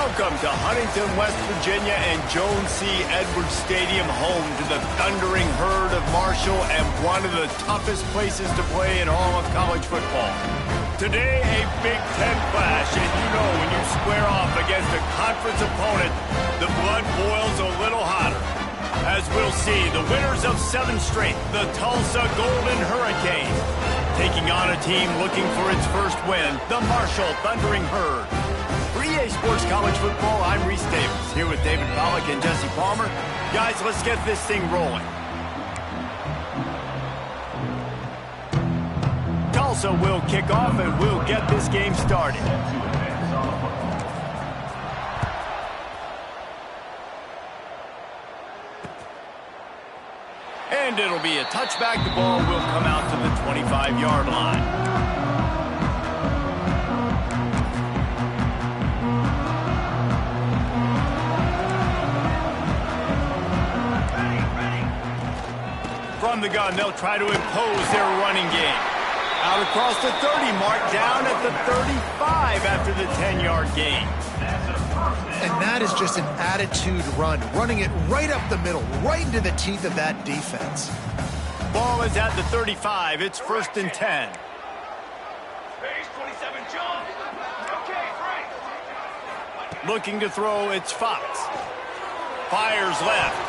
Welcome to Huntington, West Virginia and Jones C. Edwards Stadium, home to the Thundering Herd of Marshall and one of the toughest places to play in all of college football. Today, a Big Ten clash, and you know when you square off against a conference opponent, the blood boils a little hotter. As we'll see, the winners of 7 straight, the Tulsa Golden Hurricanes, taking on a team looking for its first win, the Marshall Thundering Herd. For EA Sports College Football, I'm Reese Davis, here with David Pollack and Jesse Palmer. Guys, let's get this thing rolling. Tulsa will kick off, and we'll get this game started. And it'll be a touchback. The ball will come out to the 25-yard line. From the gun, they'll try to impose their running game. Out across the 30 mark, down at the 35 after the 10-yard gain. And that is just an attitude run, running it right up the middle, right into the teeth of that defense. Ball is at the 35. It's 1st and 10. Looking to throw, it's Fox. Fires left.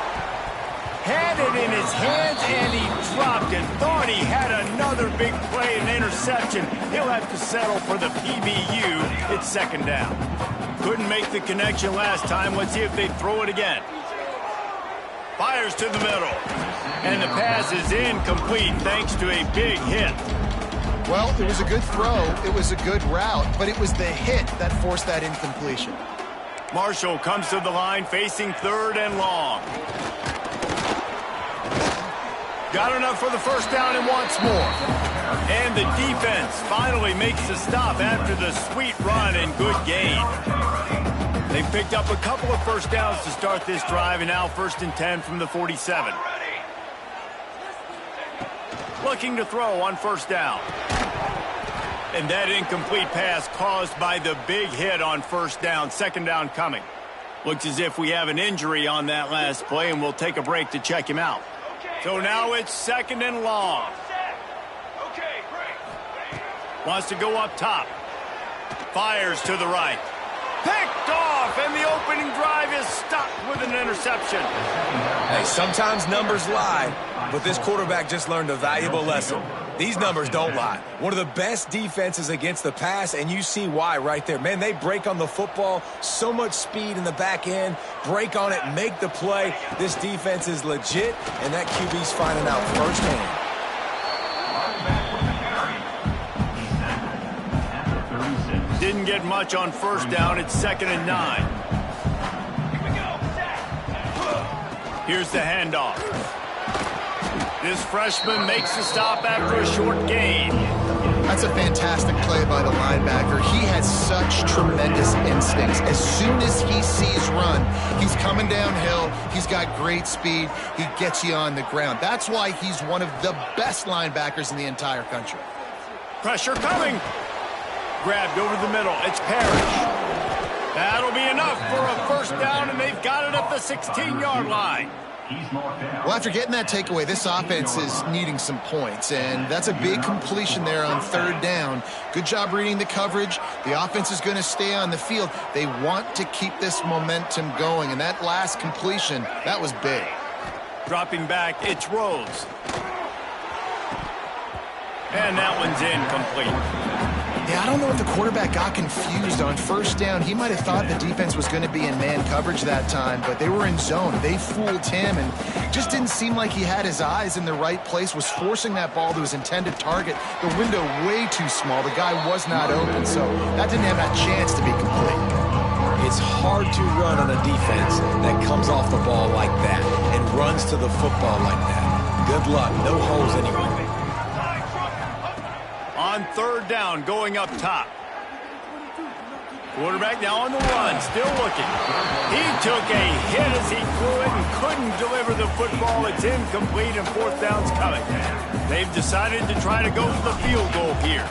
Had it in his hands, and he dropped it. Thought he had another big play and interception. He'll have to settle for the PBU. It's 2nd down. Couldn't make the connection last time. Let's see if they throw it again. Fires to the middle. And the pass is incomplete thanks to a big hit. Well, it was a good throw. It was a good route, but it was the hit that forced that incompletion. Marshall comes to the line facing 3rd and long. Got enough for the 1st down and wants more. And the defense finally makes the stop after the sweet run and good gain. They picked up a couple of 1st downs to start this drive, and now 1st and 10 from the 47. Looking to throw on 1st down. And that incomplete pass caused by the big hit on 1st down. 2nd down coming. Looks as if we have an injury on that last play, and we'll take a break to check him out. So now it's 2nd and long. Wants to go up top. Fires to the right. Picked off, and the opening drive is stopped with an interception. Hey, sometimes numbers lie, but this quarterback just learned a valuable lesson. These numbers don't lie. One of the best defenses against the pass, and you see why right there. Man, they break on the football, so much speed in the back end, break on it, make the play. This defense is legit, and that QB's finding out firsthand. Didn't get much on 1st down. It's 2nd and 9. Here's the handoff. This freshman makes the stop after a short gain. That's a fantastic play by the linebacker. He has such tremendous instincts. As soon as he sees run, he's coming downhill. He's got great speed. He gets you on the ground. That's why he's one of the best linebackers in the entire country. Pressure coming. Grabbed over the middle. It's Parrish. That'll be enough for a 1st down, and they've got it at the 16-yard line. Well, after getting that takeaway, this offense is needing some points, and that's a big completion there on 3rd down. Good job reading the coverage. The offense is going to stay on the field. They want to keep this momentum going, and that last completion, that was big. Dropping back, it's Rose. And that one's incomplete. Yeah, I don't know if the quarterback got confused on 1st down. He might have thought the defense was going to be in man coverage that time, but they were in zone. They fooled him, and just didn't seem like he had his eyes in the right place, was forcing that ball to his intended target. The window way too small. The guy was not open, so that didn't have that chance to be complete. It's hard to run on a defense that comes off the ball like that and runs to the football like that. Good luck. No holes anywhere. On 3rd down, going up top. Quarterback now on the run, still looking. He took a hit as he threw it and couldn't deliver the football. It's incomplete, and 4th down's coming. They've decided to try to go for the field goal here.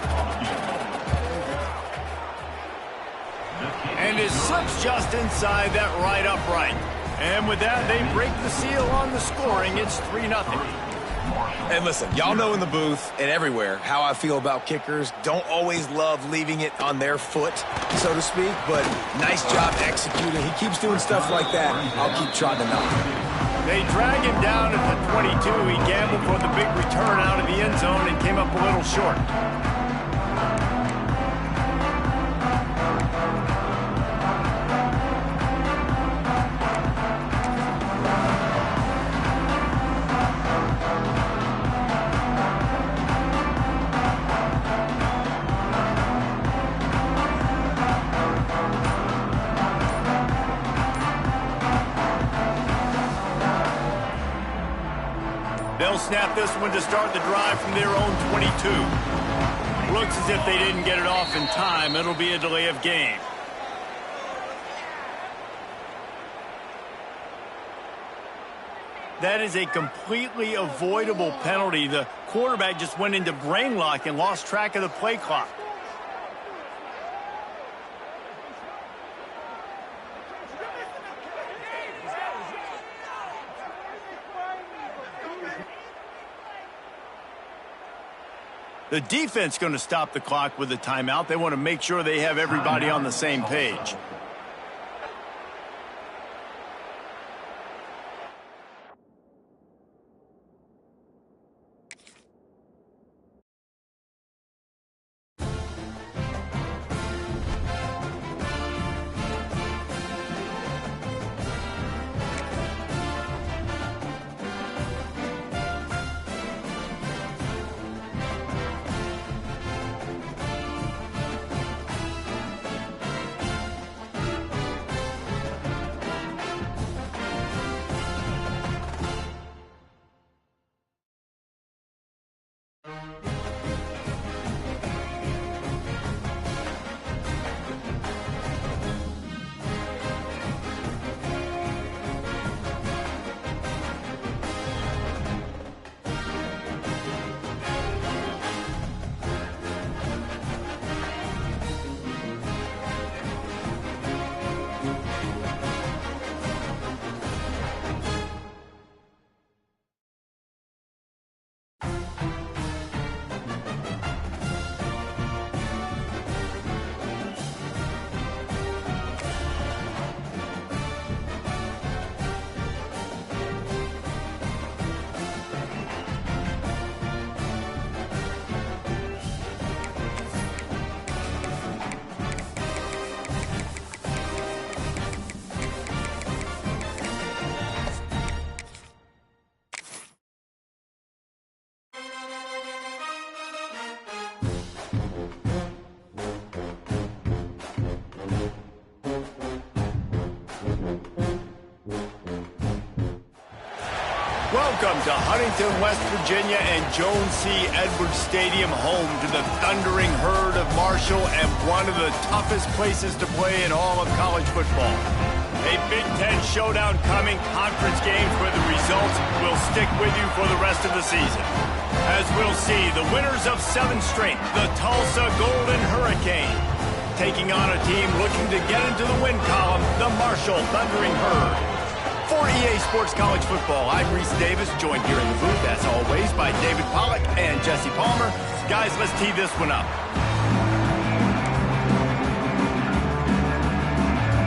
And it slips just inside that right upright. And with that, they break the seal on the scoring. It's 3-0. And listen, y'all know in the booth and everywhere how I feel about kickers. Don't always love leaving it on their foot, so to speak, but nice job executing. He keeps doing stuff like that. I'll keep trying to knock him. They drag him down at the 22. He gambled for the big return out of the end zone and came up a little short. They'll snap this one to start the drive from their own 22. Looks as if they didn't get it off in time. It'll be a delay of game. That is a completely avoidable penalty. The quarterback just went into brain lock and lost track of the play clock. The defense going to stop the clock with a timeout. They want to make sure they have everybody on the same page. Welcome to Huntington, West Virginia and Jones C. Edwards Stadium, home to the thundering herd of Marshall and one of the toughest places to play in all of college football. A Big Ten showdown coming, conference games where the results will stick with you for the rest of the season. As we'll see, the winners of 7 straight, the Tulsa Golden Hurricane, taking on a team looking to get into the win column, the Marshall Thundering Herd. For EA Sports College Football, I'm Reese Davis, joined here in the booth, as always, by David Pollack and Jesse Palmer. Guys, let's tee this one up.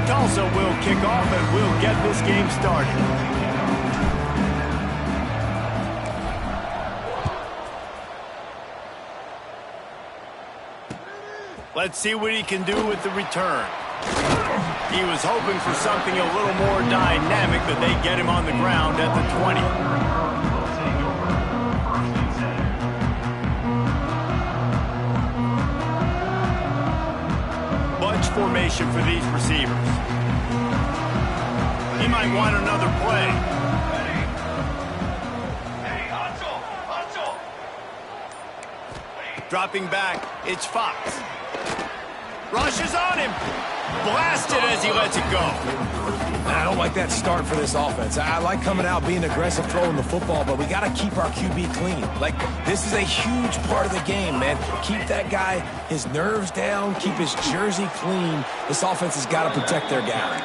Tulsa will kick off, and we'll get this game started. Let's see what he can do with the return. He was hoping for something a little more dynamic, but they get him on the ground at the 20. Bunch formation for these receivers. He might want another play. Dropping back, it's Fox. Rushes on him. Blasted as he lets it go. I don't like that start for this offense. I like coming out, being aggressive, throwing the football, but we got to keep our QB clean. Like, this is a huge part of the game, man. Keep that guy, his nerves down, keep his jersey clean. This offense has got to protect their guy.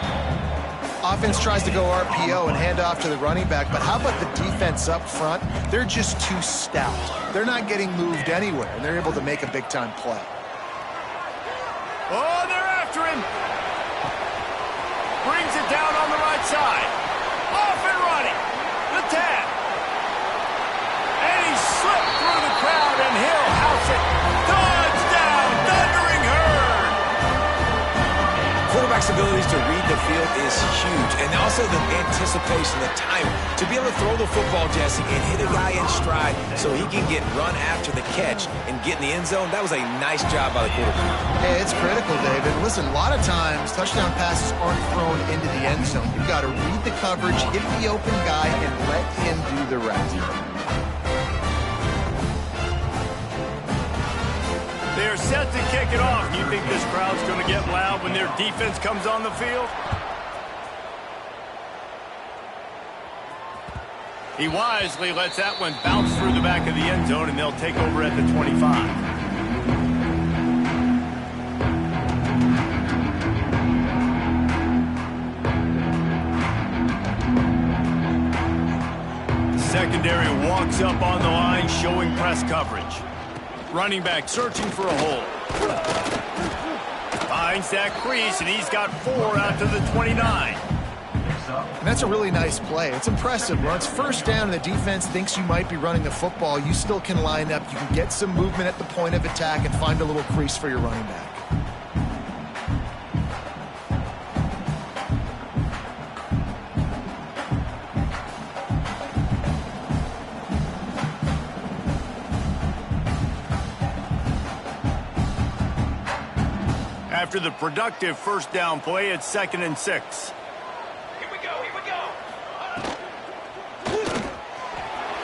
Offense tries to go RPO and hand off to the running back, but how about the defense up front? They're just too stout. They're not getting moved anywhere, and they're able to make a big-time play. Oh, they're after him. Brings it down on the right side. Off and running. The tap. And he slipped through the crowd, and he'll house it. Touchdown, Thundering Herd. Quarterback's abilities to read the field is huge, and also the anticipation, the time to be able to throw the football, Jesse, and hit a guy in stride so he can get run after the catch and get in the end zone. That was a nice job by the quarterback. Hey, it's critical, David. Listen, a lot of times touchdown passes aren't thrown into the end zone. You've got to read the coverage, hit the open guy, and let him do the rest. They're set to kick it off. You think this crowd's going to get loud when their defense comes on the field? He wisely lets that one bounce through the back of the end zone, and they'll take over at the 25. Secondary walks up on the line, showing press coverage. Running back searching for a hole. Finds that crease, and he's got 4 out to the 29. And that's a really nice play. It's impressive. When it's first down and the defense thinks you might be running the football, you still can line up. You can get some movement at the point of attack and find a little crease for your running back. After the productive first down play, it's 2nd and 6. Here we go.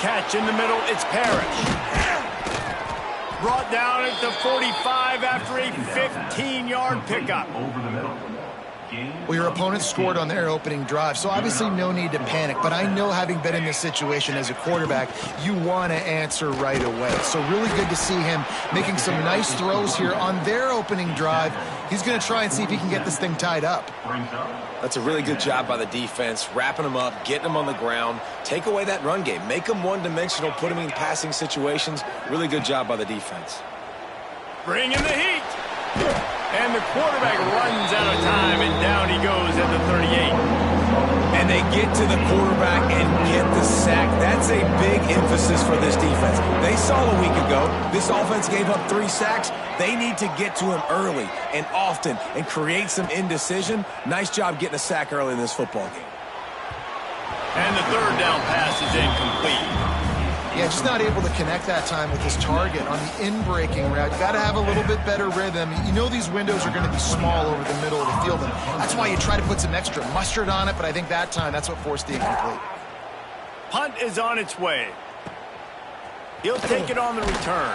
Catch in the middle, it's Parrish. Brought down at the 45 after a 15-yard pickup. Well, your opponent scored on their opening drive, so obviously no need to panic. But I know, having been in this situation as a quarterback, you want to answer right away. So really good to see him making some nice throws here on their opening drive. He's going to try and see if he can get this thing tied up. That's a really good job by the defense, wrapping them up, getting them on the ground, take away that run game, make them one-dimensional, put them in passing situations. Really good job by the defense. Bring in the heat. And the quarterback runs out of time, and down he goes at the 38. And they get to the quarterback and get the sack. That's a big emphasis for this defense. They saw a week ago, this offense gave up 3 sacks. They need to get to him early and often and create some indecision. Nice job getting a sack early in this football game. And the 3rd down pass is incomplete. Yeah, just not able to connect that time with his target on the in-breaking route. You got to have a little bit better rhythm. You know these windows are going to be small over the middle of the field, and that's why you try to put some extra mustard on it, but I think that time that's what forced the incomplete. Punt is on its way. He'll take it on the return.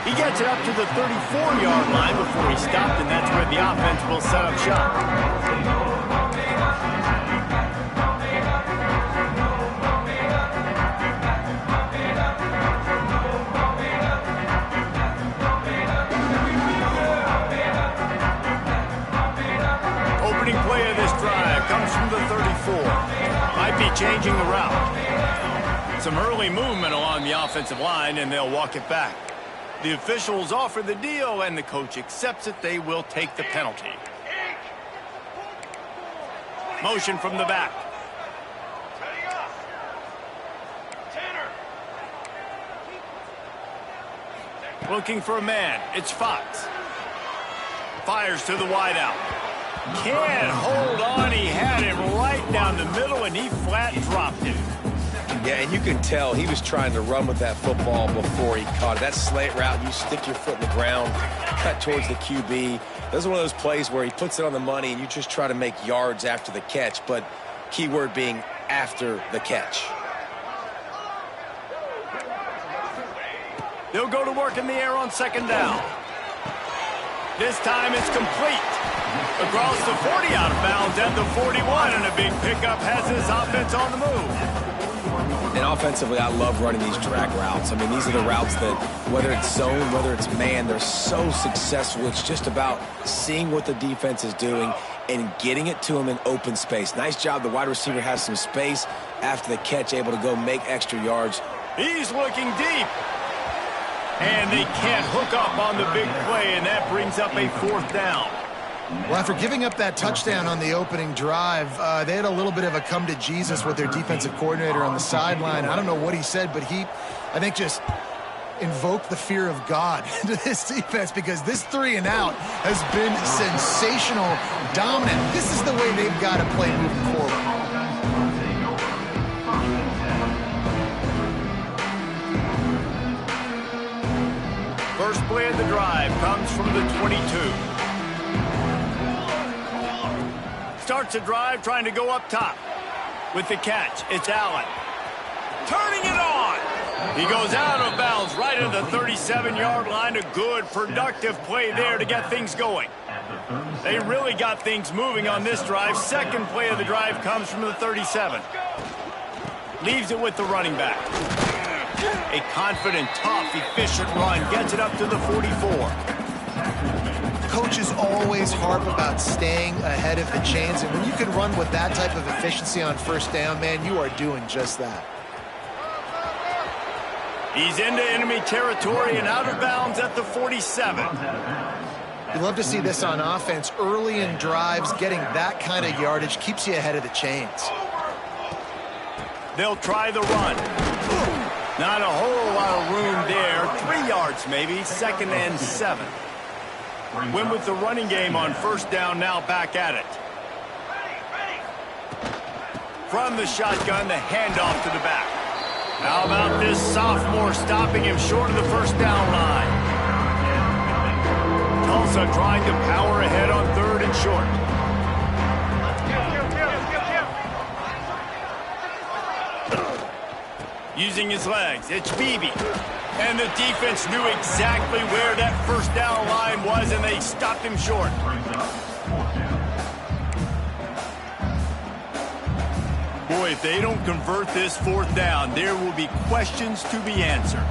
He gets it up to the 34-yard line before he stopped, and that's where the offense will set up shop. Play of this drive comes from the 34. Might be changing the route. Some early movement along the offensive line, and they'll walk it back. The officials offer the deal, and the coach accepts it. They will take the penalty. Motion from the back. Looking for a man. It's Fox. Fires to the wideout. Can't hold on. He had it right down the middle, and he flat dropped it. Yeah, and you can tell he was trying to run with that football before he caught it. That slant route, you stick your foot in the ground, cut towards the QB. Those are one of those plays where he puts it on the money, and you just try to make yards after the catch, but key word being after the catch. They'll go to work in the air on 2nd down. This time it's complete. Across the 40 out of bounds at the 41, and a big pickup has this offense on the move. And offensively, I love running these drag routes. I mean, these are the routes that, whether it's zone, whether it's man, they're so successful. It's just about seeing what the defense is doing and getting it to them in open space. Nice job. The wide receiver has some space after the catch, able to go make extra yards. He's looking deep. And they can't hook up on the big play, and that brings up a 4th down. Well, after giving up that touchdown on the opening drive, they had a little bit of a come to Jesus with their defensive coordinator on the sideline. I don't know what he said, but he, I think, just invoked the fear of God into this defense, because this 3 and out has been sensational, dominant. This is the way they've got to play moving forward. First play of the drive comes from the 22. Starts the drive trying to go up top. With the catch, it's Allen. Turning it on. He goes out of bounds right at the 37-yard line. A good, productive play there to get things going. They really got things moving on this drive. Second play of the drive comes from the 37. Leaves it with the running back. A confident, tough, efficient run. Gets it up to the 44. Coaches always harp about staying ahead of the chains, and when you can run with that type of efficiency on first down, man, you are doing just that. He's into enemy territory and out of bounds at the 47. You love to see this on offense. Early in drives, getting that kind of yardage keeps you ahead of the chains. They'll try the run. Not a whole lot of room there. 3 yards maybe. 2nd and 7. Win with the running game on first down, now back at it. From the shotgun, the handoff to the back. How about this sophomore stopping him short of the first down line? Tulsa trying to power ahead on 3rd and short. Using his legs, it's Beebe. And the defense knew exactly where that first down line was, and they stopped him short. Boy, if they don't convert this 4th down, there will be questions to be answered.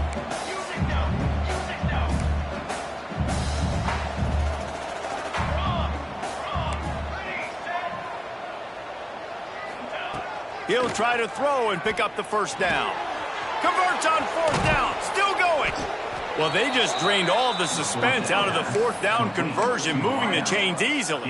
He'll try to throw and pick up the first down. Converts on 4th down. Still going. Well, they just drained all the suspense out of the 4th down conversion, moving the chains easily.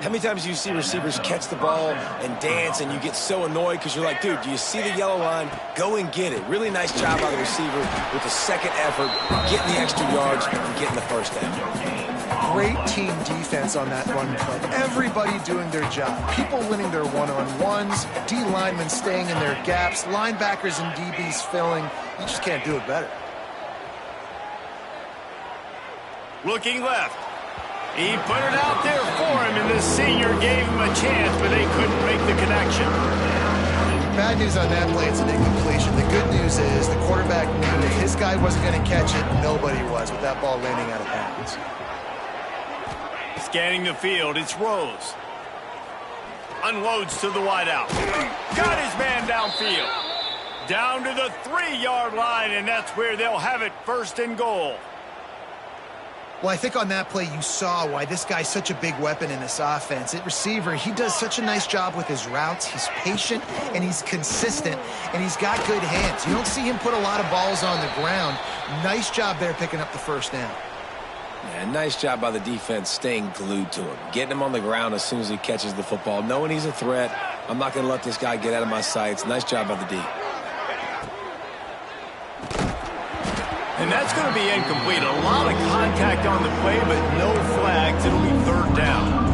How many times do you see receivers catch the ball and dance, and you get so annoyed because you're like, dude, do you see the yellow line? Go and get it. Really nice job by the receiver with the second effort, getting the extra yards and getting the first down. Great team defense on that run play. Everybody doing their job. People winning their one-on-ones, D linemen staying in their gaps, linebackers and DBs filling. You just can't do it better. Looking left. He put it out there for him, and the senior gave him a chance, but they couldn't make the connection. Bad news on that play, it's an incompletion. The good news is the quarterback knew if his guy wasn't going to catch it, nobody was with that ball landing out of bounds. Scanning the field, it's Rose. Unloads to the wideout. Got his man downfield. Down to the 3-yard line, and that's where they'll have it, 1st and goal. Well, I think on that play you saw why this guy's such a big weapon in this offense. At receiver, he does such a nice job with his routes. He's patient, and he's consistent, and he's got good hands. You don't see him put a lot of balls on the ground. Nice job there picking up the first down. Yeah, nice job by the defense staying glued to him. Getting him on the ground as soon as he catches the football. Knowing he's a threat, I'm not going to let this guy get out of my sights. Nice job by the D. And that's going to be incomplete. A lot of contact on the play, but no flags. It'll be 3rd down.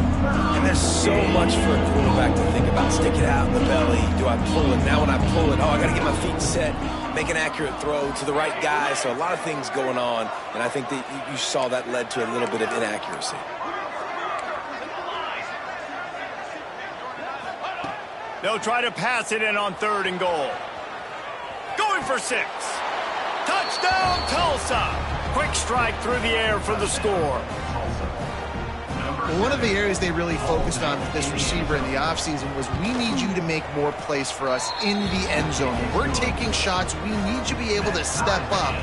And there's so much for a quarterback to think about. Stick it out in the belly. Do I pull it? Now when I pull it, I got to get my feet set, make an accurate throw to the right guy. So a lot of things going on, and I think that you saw that led to a little bit of inaccuracy. They'll try to pass it in on 3rd and goal. Going for 6. Touchdown, Tulsa. Quick strike through the air for the score. Well, one of the areas they really focused on with this receiver in the offseason was we need you to make more plays for us in the end zone. When we're taking shots, we need you to be able to step up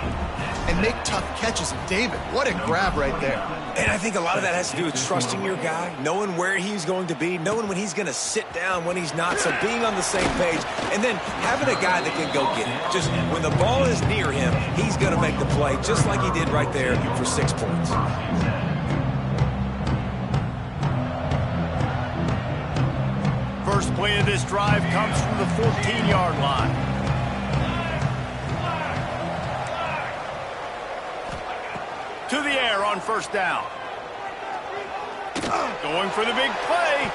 and make tough catches. And David, what a grab right there. And I think a lot of that has to do with trusting your guy, knowing where he's going to be, knowing when he's going to sit down, when he's not, so being on the same page, and then having a guy that can go get it. Just when the ball is near him, he's going to make the play, just like he did right there for 6 points. First play of this drive comes from the 14-yard line. To the air on first down. Going for the big play.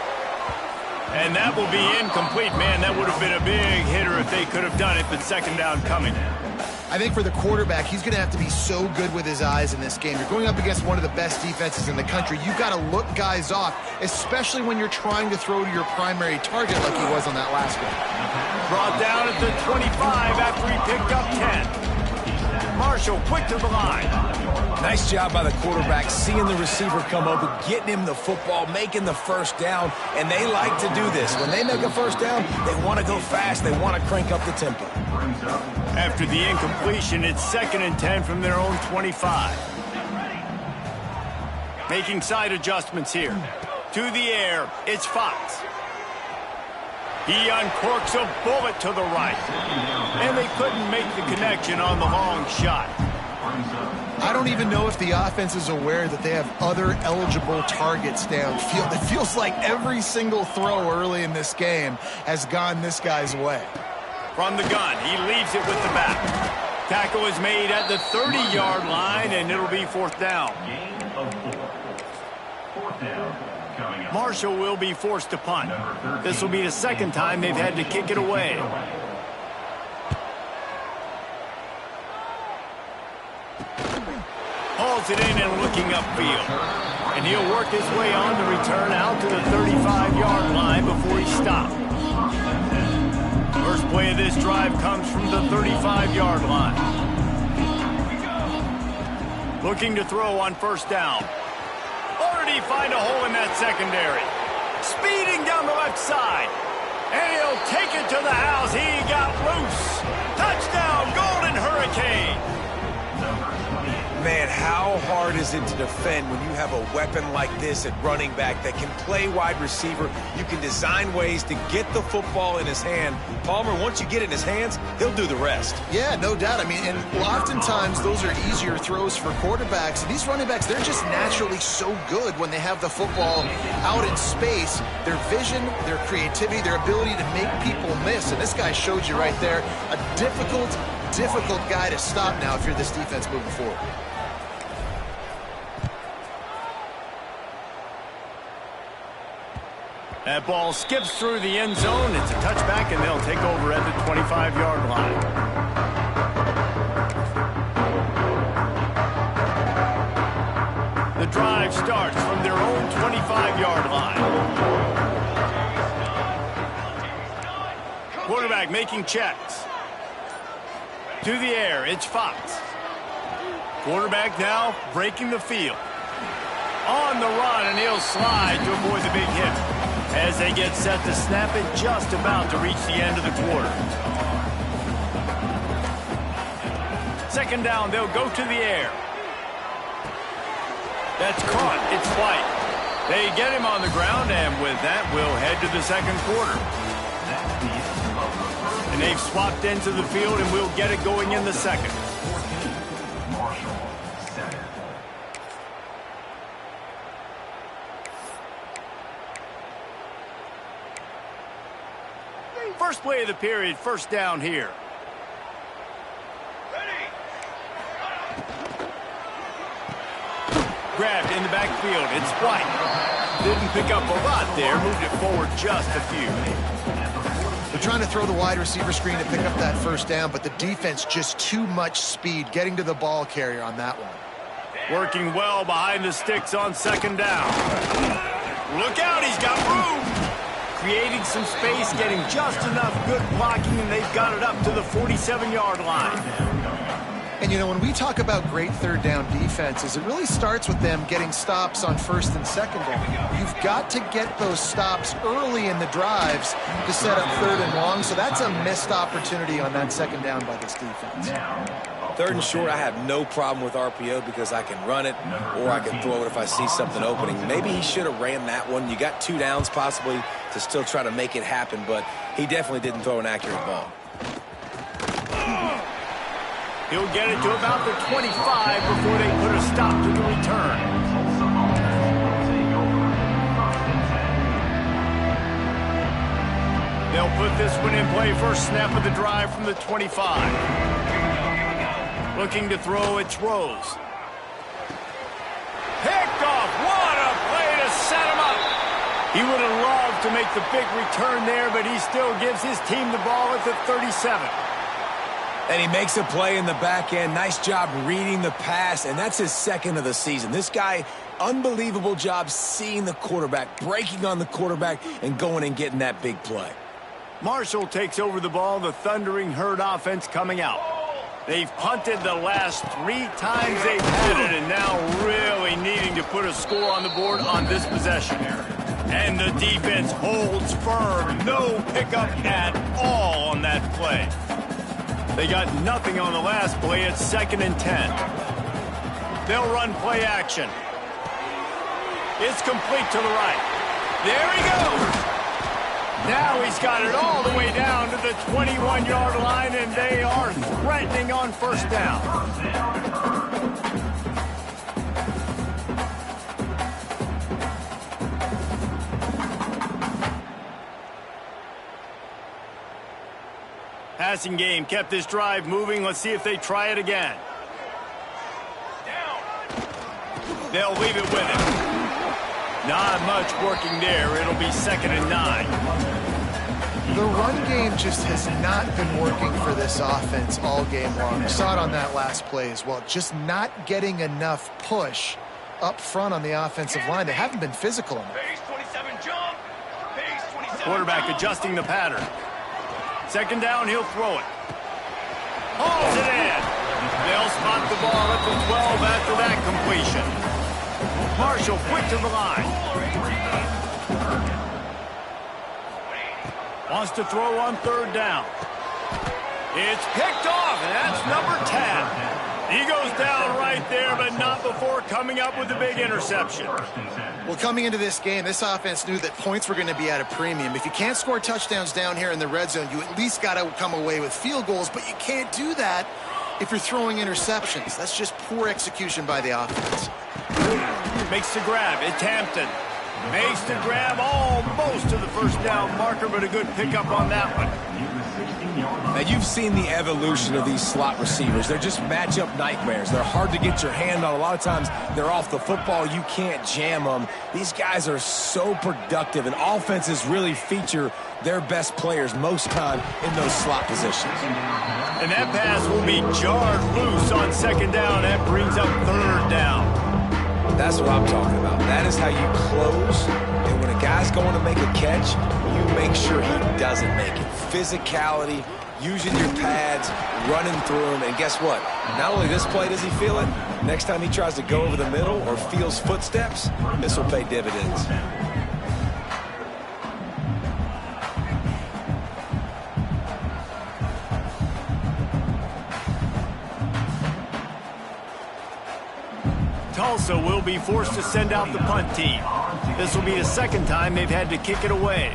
And that will be incomplete. Man, that would have been a big hitter if they could have done it, but second down coming. I think for the quarterback, he's going to have to be so good with his eyes in this game. You're going up against one of the best defenses in the country. You've got to look guys off, especially when you're trying to throw to your primary target like he was on that last one. Brought down at the 25 after he picked up 10. Marshall quick to the line. Nice job by the quarterback, seeing the receiver come open, getting him the football, making the first down, and they like to do this. When they make a first down, they want to go fast. They want to crank up the tempo. After the incompletion, it's 2nd and 10 from their own 25. Making side adjustments here. To the air, it's Fox. He uncorks a bullet to the right. And they couldn't make the connection on the long shot. I don't even know if the offense is aware that they have other eligible targets downfield. It feels like every single throw early in this game has gone this guy's way. From the gun, he leaves it with the back. Tackle is made at the 30-yard line, and it'll be 4th down. Marshall will be forced to punt. This will be the 2nd time they've had to kick it away. Hauls it in and looking upfield. And he'll work his way on the return out to the 35-yard line before he stopped. First play of this drive comes from the 35-yard line. Looking to throw on first down. Already find a hole in that secondary. Speeding down the left side. And he'll take it to the house. He got loose. Touchdown, Golden Hurricane. Man, how hard is it to defend when you have a weapon like this at running back that can play wide receiver? You can design ways to get the football in his hand. Palmer, once you get it in his hands, he'll do the rest. Yeah, no doubt. I mean, and oftentimes those are easier throws for quarterbacks. These running backs, they're just naturally so good when they have the football out in space. Their vision, their creativity, their ability to make people miss. And this guy showed you right there, a difficult guy to stop now if you're this defense moving forward. That ball skips through the end zone. It's a touchback, and they'll take over at the 25-yard line. The drive starts from their own 25-yard line. Quarterback making checks. To the air, it's Fox. Quarterback now breaking the field. On the run, and he'll slide to avoid the big hit. As they get set to snap it, just about to reach the end of the quarter. 2nd down, they'll go to the air. That's caught. It's White. They get him on the ground, and with that, we'll head to the 2nd quarter. And they've swapped into the field, and we'll get it going in the 2nd. First play of the period, first down here. Grabbed in the backfield, it's White. Didn't pick up a lot there, moved it forward just a few. They're trying to throw the wide receiver screen to pick up that first down, but the defense just too much speed getting to the ball carrier on that one. Working well behind the sticks on 2nd down. Look out, he's got room. Creating some space, getting just enough good blocking, and they've got it up to the 47-yard line. And, you know, when we talk about great third down defenses, it really starts with them getting stops on first and second down. You've got to get those stops early in the drives to set up third and long, so that's a missed opportunity on that second down by this defense. Third and short, I have no problem with RPO because I can run it or I can throw it if I see something opening. Maybe he should have ran that one. You got 2 downs possibly to still try to make it happen, but he definitely didn't throw an accurate ball. He'll get it to about the 25 before they put a stop to the return. They'll put this one in play first snap of the drive from the 25. Looking to throw, it's Rose. Picked off. What a play to set him up. He would have loved to make the big return there, but he still gives his team the ball at the 37. And he makes a play in the back end. Nice job reading the pass, and that's his second of the season. This guy, unbelievable job seeing the quarterback, breaking on the quarterback, and going and getting that big play. Marshall takes over the ball, the Thundering Herd offense coming out. They've punted the last 3 times they've had it, and now really needing to put a score on the board on this possession. And the defense holds firm. No pickup at all on that play. They got nothing on the last play. It's 2nd and 10. They'll run play action. It's complete to the right. There he goes. Now he's got it all the way down to the 21-yard line, and they are threatening on first down. Passing game kept this drive moving. Let's see if they try it again. They'll leave it with him. Not much working there. It'll be 2nd and 9. The run game just has not been working for this offense all game long. We saw it on that last play as well. Just not getting enough push up front on the offensive line. They haven't been physical enough. Base 27 jump. Base 27 Quarterback jump. adjusting the pattern. 2nd down, he'll throw it. Hauls it in. They'll spot the ball at the 12 after that completion. Marshall quick to the line. Wants to throw on 3rd down. It's picked off, and that's number 10. He goes down right there, but not before coming up with a big interception. Well, coming into this game, this offense knew that points were going to be at a premium. If you can't score touchdowns down here in the red zone, you at least got to come away with field goals, but you can't do that if you're throwing interceptions. That's just poor execution by the offense. Makes the grab. It's Hampton. Makes the grab almost to the first down marker, but a good pickup on that one. Now, you've seen the evolution of these slot receivers. They're just matchup nightmares. They're hard to get your hand on. A lot of times, they're off the football. You can't jam them. These guys are so productive, and offenses really feature their best players most time in those slot positions. And that pass will be jarred loose on 2nd down. That brings up 3rd down. That's what I'm talking about. That is how you close. And when a guy's going to make a catch, you make sure he doesn't make it. Physicality, using your pads, running through them. And guess what? Not only this play does he feel it, next time he tries to go over the middle or feels footsteps, this will pay dividends. Tulsa will be forced to send out the punt team. This will be the 2nd time they've had to kick it away.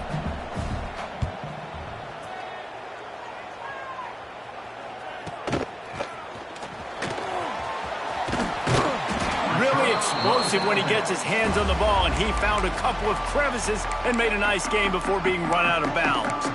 Really explosive when he gets his hands on the ball, and he found a couple of crevices and made a nice game before being run out of bounds.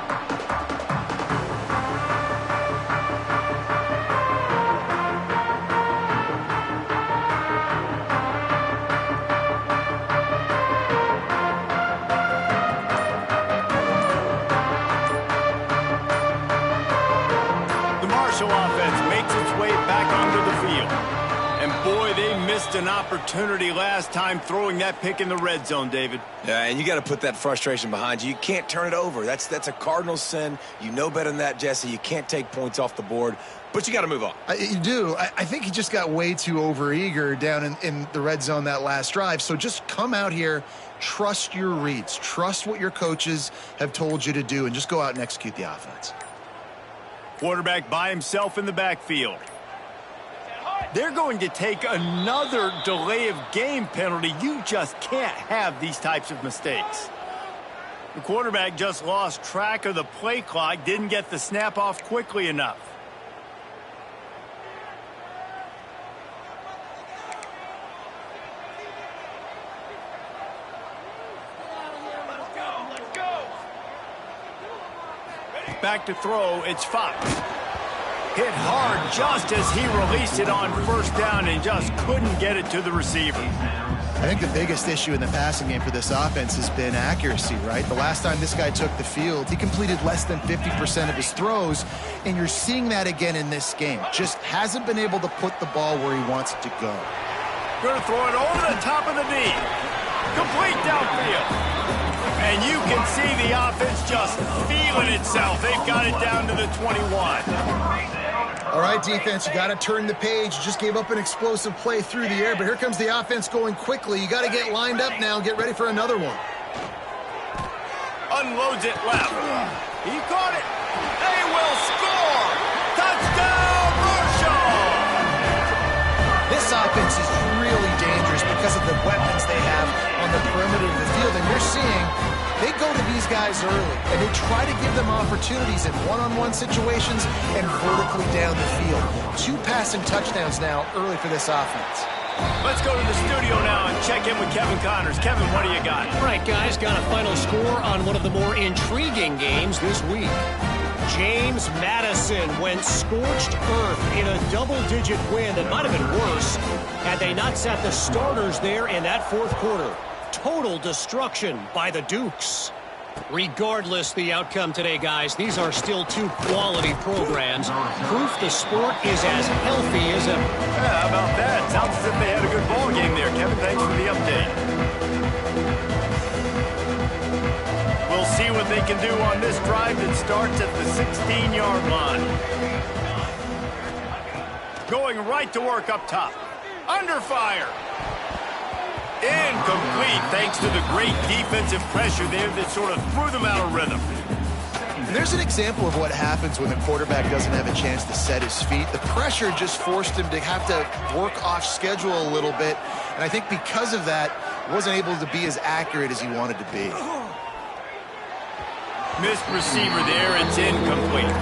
And boy, they missed an opportunity last time throwing that pick in the red zone, David. Yeah, and you got to put that frustration behind you. You can't turn it over. That's a cardinal sin. You know better than that, Jesse. You can't take points off the board, but you got to move on. You do. I think he just got way too overeager down in the red zone that last drive. So just come out here, trust your reads, trust what your coaches have told you to do, and just go out and execute the offense. Quarterback by himself in the backfield. They're going to take another delay of game penalty. You just can't have these types of mistakes. The quarterback just lost track of the play clock, didn't get the snap off quickly enough. Let's go. Back to throw, it's Fox. Hit hard just as he released it on first down and just couldn't get it to the receiver. I think the biggest issue in the passing game for this offense has been accuracy, right? The last time this guy took the field, he completed less than 50% of his throws, and you're seeing that again in this game. Just hasn't been able to put the ball where he wants it to go. Going to throw it over the top of the knee. Complete downfield. And you can see the offense just feeling itself. They've got it down to the 21. All right, defense, you got to turn the page. You just gave up an explosive play through the air, but here comes the offense going quickly. You got to get lined up now and get ready for another one. Unloads it left. He caught it. They will score. Touchdown, Marshall. This offense is really dangerous because of the weapons they have on the perimeter of the field, and you're seeing they go to these guys early, and they try to give them opportunities in one-on-one situations and vertically down the field. 2 passing touchdowns now early for this offense. Let's go to the studio now and check in with Kevin Connors. Kevin, what do you got? All right, guys, got a final score on one of the more intriguing games this week. James Madison went scorched earth in a double-digit win that might have been worse had they not sat the starters there in that fourth quarter. Total destruction by the Dukes. Regardless the outcome today, guys, these are still 2 quality programs. Proof the sport is as healthy as ever. Yeah, how about that? Sounds as if they had a good ball game there. Kevin, thanks for the update. We'll see what they can do on this drive that starts at the 16-yard line. Going right to work up top. Under fire. Incomplete, thanks to the great defensive pressure there that sort of threw them out of rhythm. There's an example of what happens when the quarterback doesn't have a chance to set his feet. The pressure just forced him to have to work off schedule a little bit, and I think because of that, wasn't able to be as accurate as he wanted to be. Missed receiver there, it's incomplete.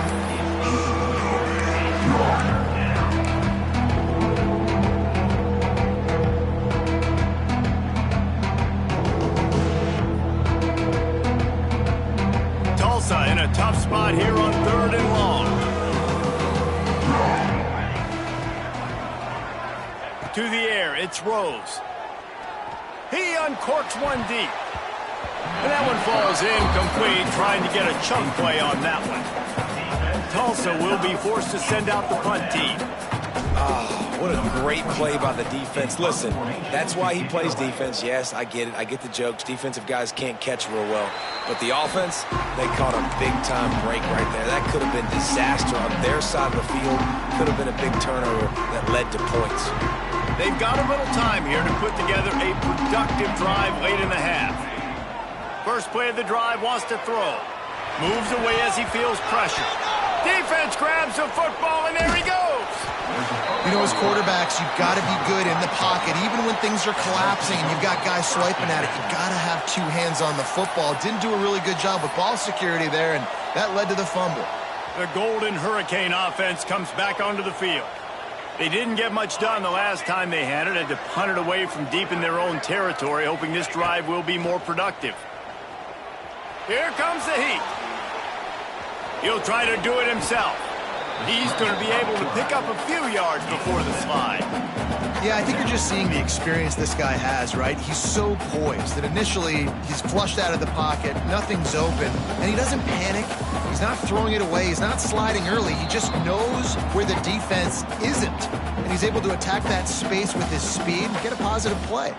Tulsa in a tough spot here on 3rd and long. To the air, it's Rose. He uncorks one deep. And that one falls incomplete, trying to get a chunk play on that one. Tulsa will be forced to send out the punt team. What a great play by the defense. Listen, that's why he plays defense. Yes, I get it. I get the jokes. Defensive guys can't catch real well. But the offense, they caught a big-time break right there. That could have been disaster on their side of the field. Could have been a big turnover that led to points. They've got a little time here to put together a productive drive late in the half. First play of the drive, wants to throw. Moves away as he feels pressure. Defense grabs the football, and there he goes. You know, as quarterbacks, you've got to be good in the pocket. Even when things are collapsing and you've got guys swiping at it, you've got to have 2 hands on the football. Didn't do a really good job with ball security there, and that led to the fumble. The Golden Hurricane offense comes back onto the field. They didn't get much done the last time they had it. Had to punt it away from deep in their own territory, hoping this drive will be more productive. Here comes the heat. He'll try to do it himself. He's going to be able to pick up a few yards before the slide. Yeah, I think you're just seeing the experience this guy has, right? He's so poised that initially he's flushed out of the pocket, nothing's open, and he doesn't panic. He's not throwing it away. He's not sliding early. He just knows where the defense isn't. and he's able to attack that space with his speed and get a positive play.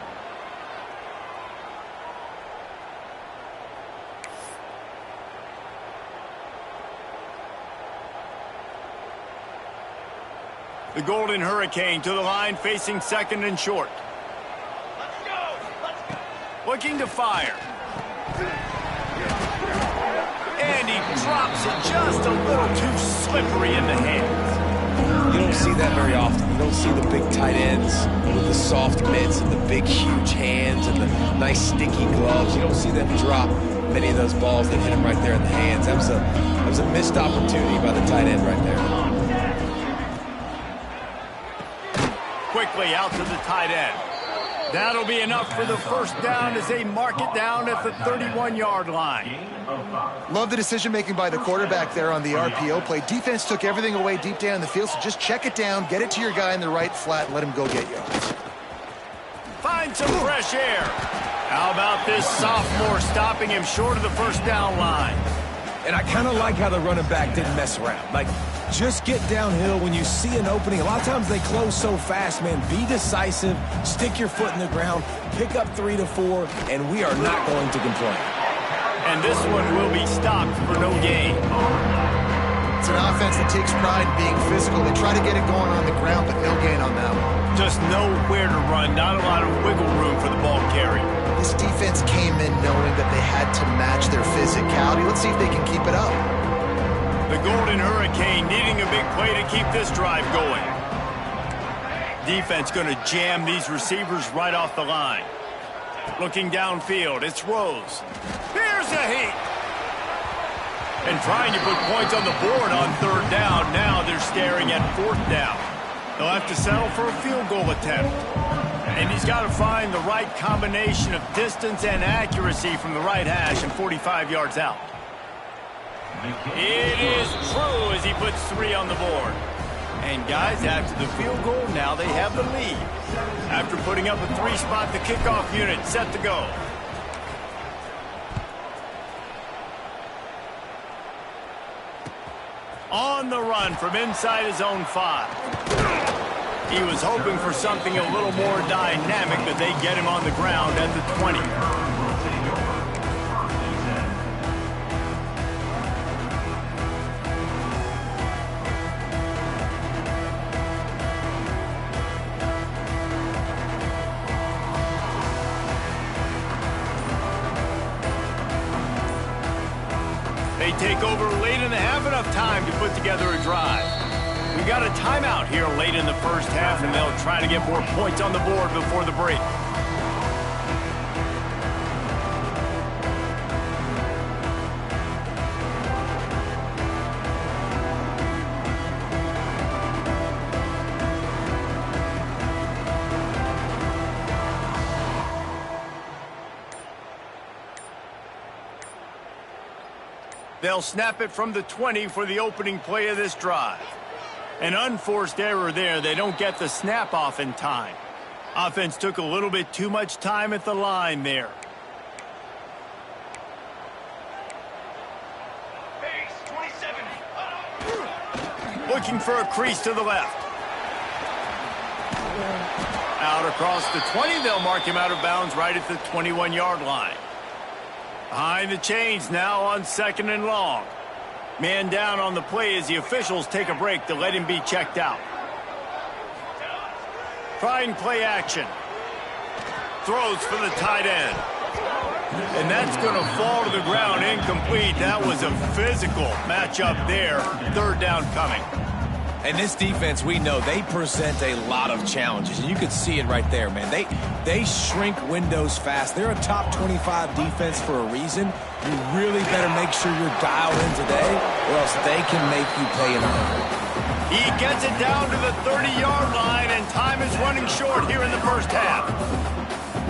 The Golden Hurricane to the line, facing second and short. Let's go. Looking to fire. And he drops it just a little too slippery in the hands. You don't see that very often. You don't see the big tight ends with the soft mitts and the big, huge hands and the nice, sticky gloves. You don't see them drop many of those balls that hit him right there in the hands. That was a missed opportunity by the tight end right there. Quickly out to the tight end. That'll be enough for the first down as they mark it down at the 31-yard line. Love the decision-making by the quarterback there on the RPO play. Defense took everything away deep down the field, so just check it down, get it to your guy in the right flat, and let him go get yards. Find some fresh air. How about this sophomore stopping him short of the first down line? And I kind of like how the running back didn't mess around. Like, just get downhill when you see an opening. A lot of times they close so fast, man. Be decisive, stick your foot in the ground, pick up 3 to 4, and we are not going to complain. And this one will be stopped for no gain. It's an offense that takes pride in being physical. They try to get it going on the ground, but no gain on that one. Just nowhere to run, not a lot of wiggle room for the ball carrier. This defense came in knowing that they had to match their physicality. Let's see if they can keep it up. The Golden Hurricane needing a big play to keep this drive going. Defense going to jam these receivers right off the line. Looking downfield, it's Rose. Here's a heat. And trying to put points on the board on third down. Now they're staring at fourth down. They'll have to settle for a field goal attempt. And he's got to find the right combination of distance and accuracy from the right hash and 45 yards out. It is true as he puts 3 on the board. And guys, after the field goal, now they have the lead. After putting up a 3-spot, the kickoff unit set to go. On the run from inside his own 5. He was hoping for something a little more dynamic, but they get him on the ground at the 20. They take over late in the half, enough time to put together a drive. We got a timeout here late in the first half, and they'll try to get more points on the board before the break. They'll snap it from the 20 for the opening play of this drive. An unforced error there. They don't get the snap off in time. Offense took a little bit too much time at the line there. Base 27. Looking for a crease to the left. Out across the 20. They'll mark him out of bounds right at the 21-yard line. Behind the chains now on 2nd and long. Man down on the play as the officials take a break to let him be checked out. Trying play action. Throws for the tight end. And that's going to fall to the ground incomplete. That was a physical matchup there. Third down coming. And this defense, we know, they present a lot of challenges. And you could see it right there, man. They shrink windows fast. They're a top 25 defense for a reason. You really better make sure you're dialed in today, or else they can make you pay in a hurry. He gets it down to the 30-yard line, and time is running short here in the first half.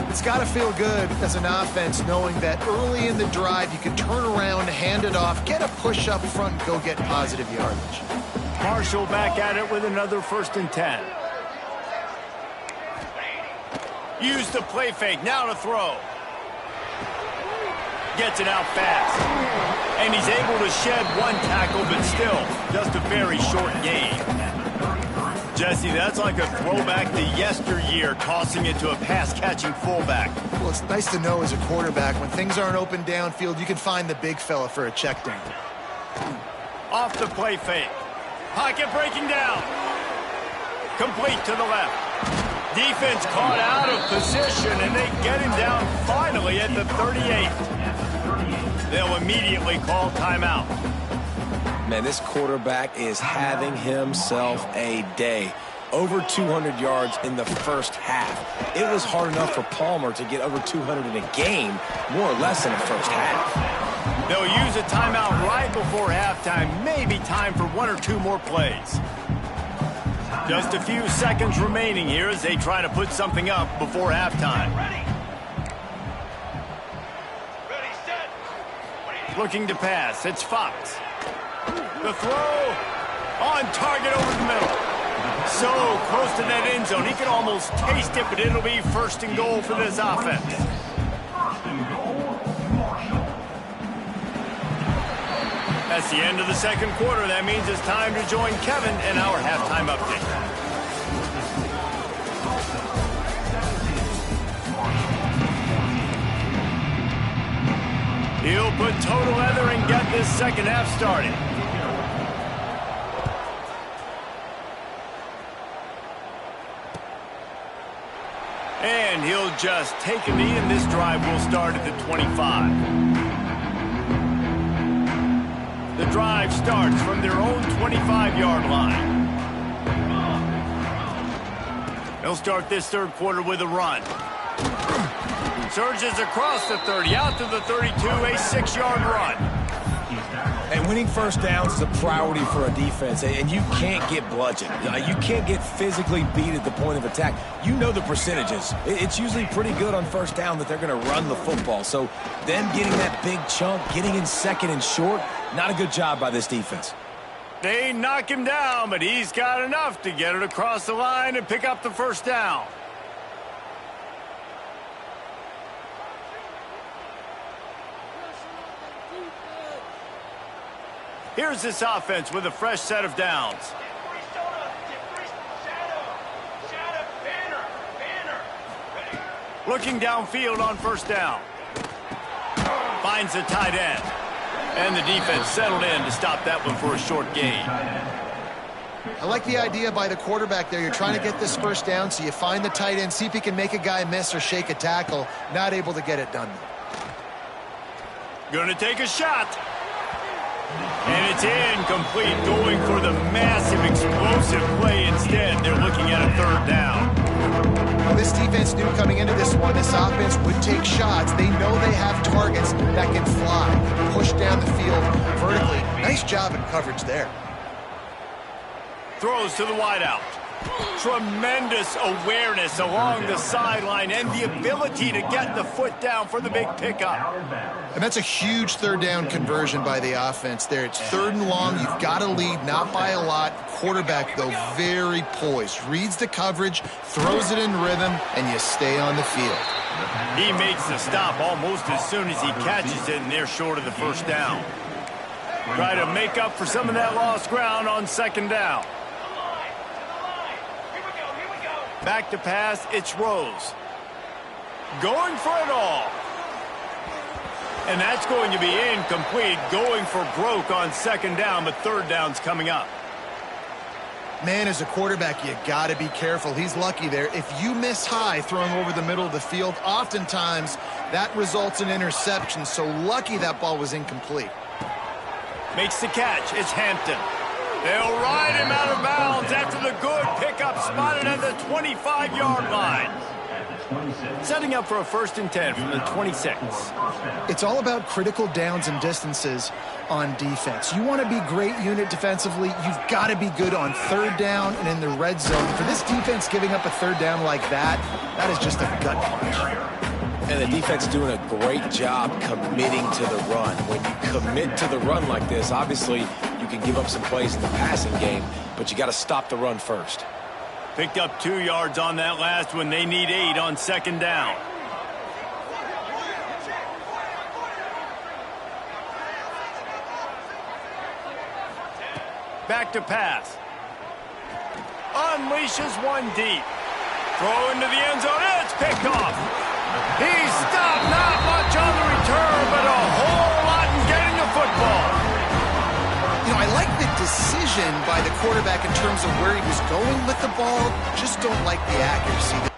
It's got to feel good as an offense knowing that early in the drive you can turn around, hand it off, get a push up front, and go get positive yardage. Marshall back at it with another 1st and 10. Use the play fake, now to throw. Gets it out fast. And he's able to shed one tackle, but still just a very short gain. Jesse, that's like a throwback to yesteryear, tossing it to a pass-catching fullback. Well, it's nice to know as a quarterback, when things aren't open downfield, you can find the big fella for a check down. Off the play fake. Pocket breaking down. Complete to the left. Defense caught out of position, and they get him down finally at the 38. They'll immediately call timeout. Man, this quarterback is having himself a day. Over 200 yards in the first half. It was hard enough for Palmer to get over 200 in a game, more or less in the first half. They'll use a timeout right before halftime. Maybe time for one or two more plays. Just a few seconds remaining here as they try to put something up before halftime. Ready, set. Looking to pass. It's Fox. The throw on target over the middle. So close to that end zone. He can almost taste it, but it'll be first and goal for this offense. That's the end of the second quarter. That means it's time to join Kevin in our halftime update. He'll put total leather and get this second half started. And he'll just take a knee, and this drive will start at the 25. The drive starts from their own 25-yard line. They'll start this third quarter with a run. Surges across the 30, out to the 32, a 6-yard run. And winning first downs is a priority for a defense, and you can't get bludgeoned. You can't get physically beat at the point of attack. You know the percentages. It's usually pretty good on first down that they're going to run the football. So them getting that big chunk, getting in second and short, not a good job by this defense. They knock him down, but he's got enough to get it across the line and pick up the first down. Here's this offense with a fresh set of downs. Looking downfield on first down. Finds the tight end. And the defense settled in to stop that one for a short gain. I like the idea by the quarterback there. You're trying to get this first down, so you find the tight end, see if he can make a guy miss or shake a tackle. Not able to get it done. Gonna take a shot. And it's incomplete, going for the massive explosive play instead. They're looking at a third down. Well, this defense knew coming into this one, this offense would take shots. They know they have targets that can fly, push down the field vertically. Nice job in coverage there. Throws to the wideout. Tremendous awareness along the sideline and the ability to get the foot down for the big pickup. And that's a huge third down conversion by the offense there. It's third and long. You've got to lead, not by a lot. Quarterback, though, very poised. Reads the coverage, throws it in rhythm, and you stay on the field. He makes the stop almost as soon as he catches it, and they're short of the first down. Try to make up for some of that lost ground on second down. Back to pass, it's Rose. Going for it all. And that's going to be incomplete. Going for broke on second down, but third down's coming up. Man, as a quarterback, you got to be careful. He's lucky there. If you miss high throwing over the middle of the field, oftentimes that results in interception. So lucky that ball was incomplete. Makes the catch. It's Hampton. They'll ride him out of bounds after the good pickup spotted at the 25-yard line. Setting up for a 1st and 10 from the 26. It's all about critical downs and distances on defense. You want to be great unit defensively, you've got to be good on third down and in the red zone. For this defense giving up a third down like that, that is just a gut punch. And the defense is doing a great job committing to the run. When you commit to the run like this, obviously you can give up some plays in the passing game, but you got to stop the run first. Picked up 2 yards on that last one. They need 8 on second down. Back to pass. unleashes one deep. Throw into the end zone. It's picked off. He stopped, not much on the return, but a whole lot in getting the football. You know, I like the decision by the quarterback in terms of where he was going with the ball. Just don't like the accuracy.